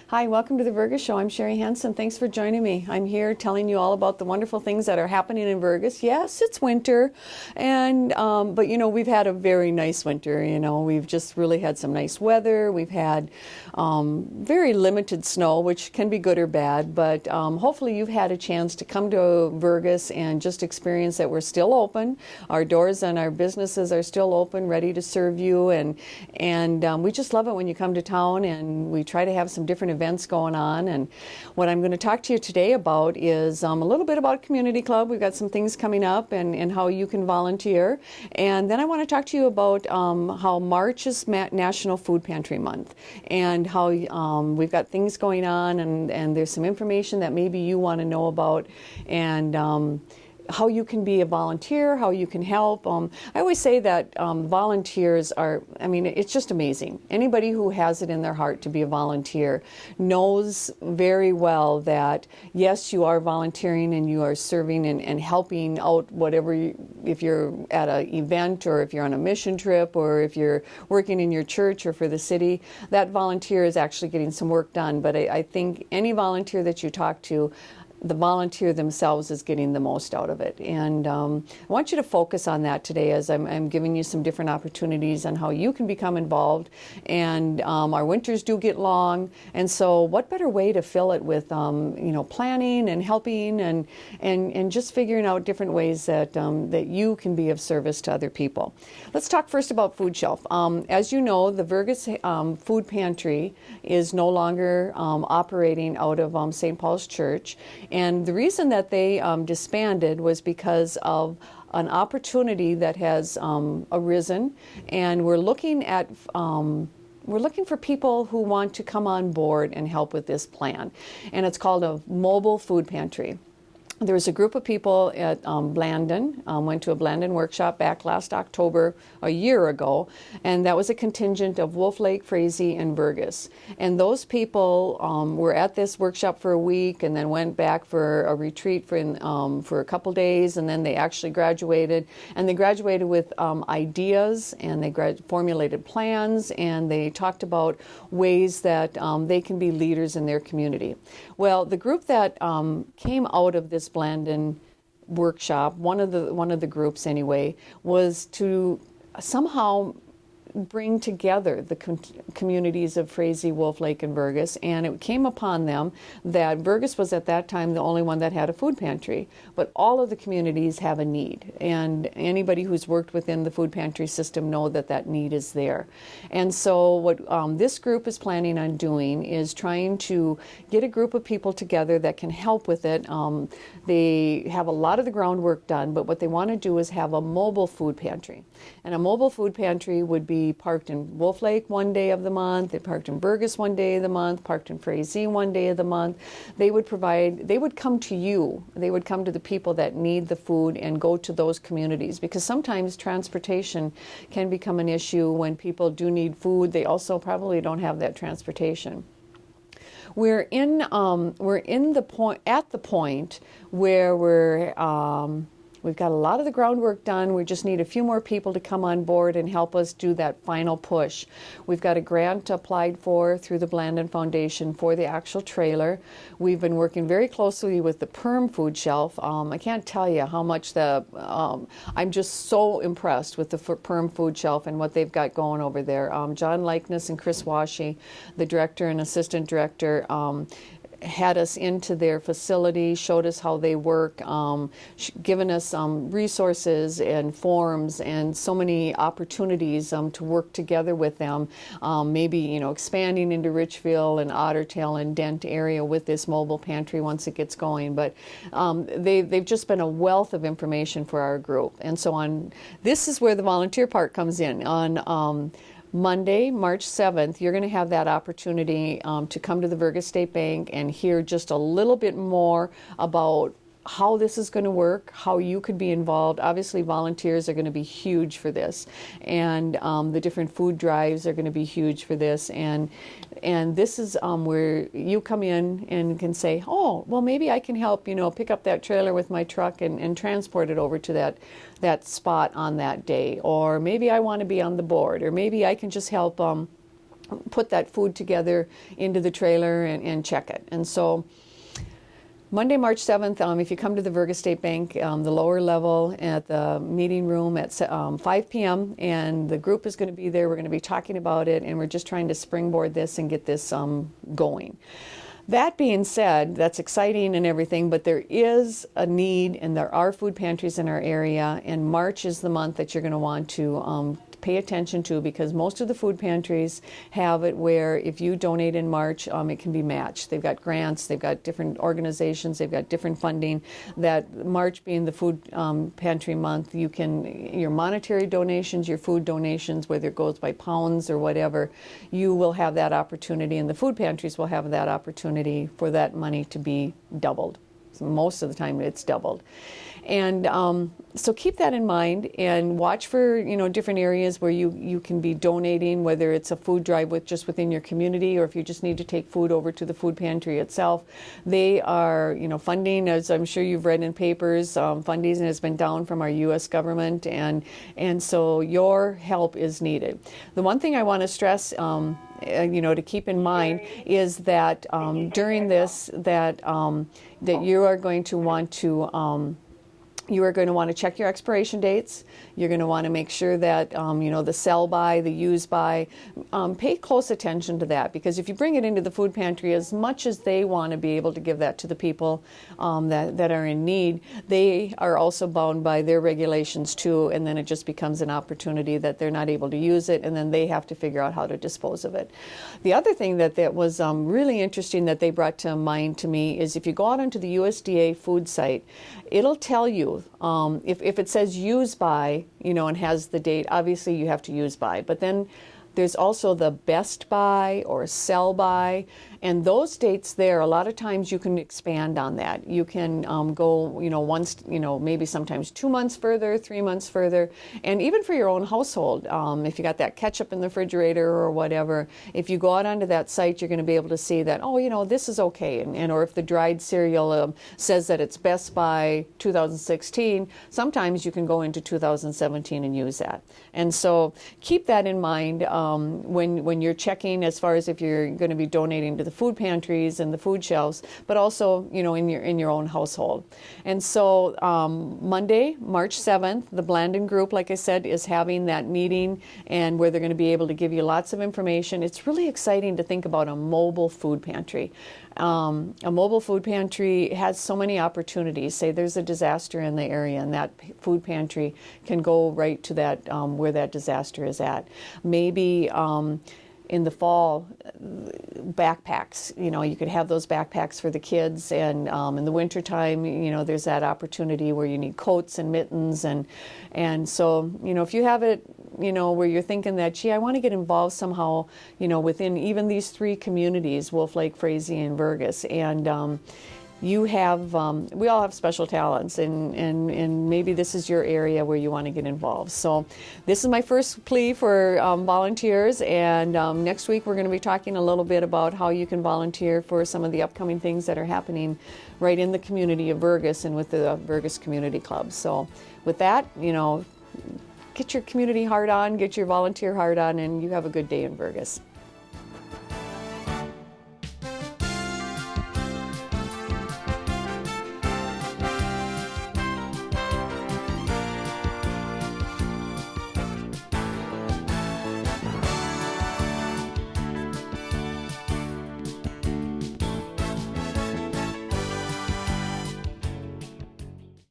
Hi, welcome to the Vergas Show. I'm Sherry Hansen. Thanks for joining me. I'm here telling you all about the wonderful things that are happening in Vergas. Yes, it's winter, and but we've had a very nice winter. We've just really had some nice weather. We've had very limited snow, which can be good or bad. But hopefully, you've had a chance to come to Vergas and just experience that we're still open. Our doors and our businesses are still open, ready to serve you, and we just love it when you come to town. And we try to have some different events going on. And what I'm going to talk to you today about is a little bit about Community Club. We've got some things coming up and how you can volunteer. And then I want to talk to you about how March is National Food Pantry Month, and how we've got things going on, and there's some information that maybe you want to know about, and how you can be a volunteer, how you can help. I always say that volunteers are, it's just amazing. Anybody who has it in their heart to be a volunteer knows very well that, yes, you are volunteering and you are serving and helping out if you're at an event, or if you're on a mission trip, or if you're working in your church or for the city, that volunteer is actually getting some work done. But I think any volunteer that you talk to, the volunteer themselves is getting the most out of it. And I want you to focus on that today, as I'm giving you some different opportunities on how you can become involved. And our winters do get long, and so what better way to fill it with planning and helping and just figuring out different ways that you can be of service to other people. Let's talk first about Food Shelf. As you know, the Vergas Food Pantry is no longer operating out of St. Paul's Church. And the reason that they disbanded was because of an opportunity that has arisen, and we're looking for people who want to come on board and help with this plan. And it's called a mobile food pantry. There was a group of people at Blandon, went to a Blandon workshop back last October, a year ago, and that was a contingent of Wolf Lake, Frazee, and Vergas. And those people were at this workshop for a week, and then went back for a retreat for a couple days, and then they actually graduated. And they graduated with ideas, and they formulated plans, and they talked about ways that they can be leaders in their community. Well, the group that came out of this Blandon workshop, one of the groups anyway, was to somehow bring together the communities of Frazee, Wolf Lake, and Vergas, and it came upon them that Vergas was at that time the only one that had a food pantry, but all of the communities have a need, and anybody who's worked within the food pantry system know that need is there. And so what this group is planning on doing is trying to get a group of people together that can help with it. They have a lot of the groundwork done, but what they want to do is have a mobile food pantry. And a mobile food pantry would be parked in Wolf Lake one day of the month, they parked in Vergas one day of the month, parked in Frazee one day of the month. They would come to you, they would come to the people that need the food and go to those communities, because sometimes transportation can become an issue when people do need food. They also probably don't have that transportation. We're at the point where we've got a lot of the groundwork done. We just need a few more people to come on board and help us do that final push. We've got a grant applied for through the Blandon Foundation for the actual trailer. We've been working very closely with the Perm Food Shelf. I can't tell you how much I'm just so impressed with the Perm Food Shelf and what they've got going over there. John Likeness and Chris Washy, the director and assistant director, had us into their facility, showed us how they work, given us resources and forms and so many opportunities to work together with them, maybe expanding into Richville and Ottertail and Dent area with this mobile pantry once it gets going. But they've just been a wealth of information for our group. And so this is where the volunteer part comes in. On Monday, March 7th, you're going to have that opportunity to come to the Vergas State Bank and hear just a little bit more about how this is going to work, how you could be involved. Obviously, volunteers are going to be huge for this, and the different food drives are going to be huge for this. And this is where you come in and can say, oh, well, maybe I can help, pick up that trailer with my truck and transport it over to that spot on that day. Or maybe I want to be on the board, or maybe I can just help put that food together into the trailer and check it. And so Monday, March 7th, if you come to the Vergas State Bank, the lower level at the meeting room at 5 p.m., and the group is going to be there. We're going to be talking about it, and we're just trying to springboard this and get this going. That being said, that's exciting and everything, but there is a need, and there are food pantries in our area, and March is the month that you're going to want to pay attention to, because most of the food pantries have it where if you donate in March, it can be matched. They've got grants, they've got different organizations, they've got different funding. That March being the food pantry month, you can, your monetary donations, your food donations, whether it goes by pounds or whatever, you will have that opportunity, and the food pantries will have that opportunity for that money to be doubled. So most of the time it's doubled. And so keep that in mind and watch for, different areas where you can be donating, whether it's a food drive just within your community, or if you just need to take food over to the food pantry itself. They are, funding, as I'm sure you've read in papers, funding has been down from our U.S. government, and so your help is needed. The one thing I want to stress, to keep in mind is that during this, that you are going to want to check your expiration dates. You're going to want to make sure that, the sell by, the use by, pay close attention to that, because if you bring it into the food pantry, as much as they want to be able to give that to the people that are in need, they are also bound by their regulations too, and then it just becomes an opportunity that they're not able to use it, and then they have to figure out how to dispose of it. The other thing that was really interesting that they brought to mind to me is if you go out onto the USDA food site, it'll tell you if it says use by, and has the date, obviously you have to use by, but then there's also the best by or sell by, and those dates there, a lot of times you can expand on that. You can go, once, maybe sometimes 2 months further, 3 months further, and even for your own household, if you got that ketchup in the refrigerator or whatever, if you go out onto that site, you're going to be able to see that, this is okay, and or if the dried cereal says that it's best by 2016, sometimes you can go into 2017 and use that. And so keep that in mind when you're checking, as far as if you're going to be donating to the food pantries and the food shelves, but also in your own household. And so Monday, March 7th, the Blandon group, like I said, is having that meeting, and where they're going to be able to give you lots of information. It's really exciting to think about a mobile food pantry. A mobile food pantry has so many opportunities. Say there's a disaster in the area, and that food pantry can go right to that where that disaster is at. Maybe in the fall, backpacks, you could have those backpacks for the kids, and in the wintertime, there's that opportunity where you need coats and mittens, and so, if you have it, where you're thinking that, gee, I want to get involved somehow, within even these 3 communities, Wolf Lake, Frazee, and Vergas, and you have, we all have special talents, and maybe this is your area where you want to get involved. So this is my first plea for volunteers, and next week we're going to be talking a little bit about how you can volunteer for some of the upcoming things that are happening right in the community of Vergas and with the Vergas Community Club. So with that, get your community heart on, get your volunteer heart on, and you have a good day in Vergas.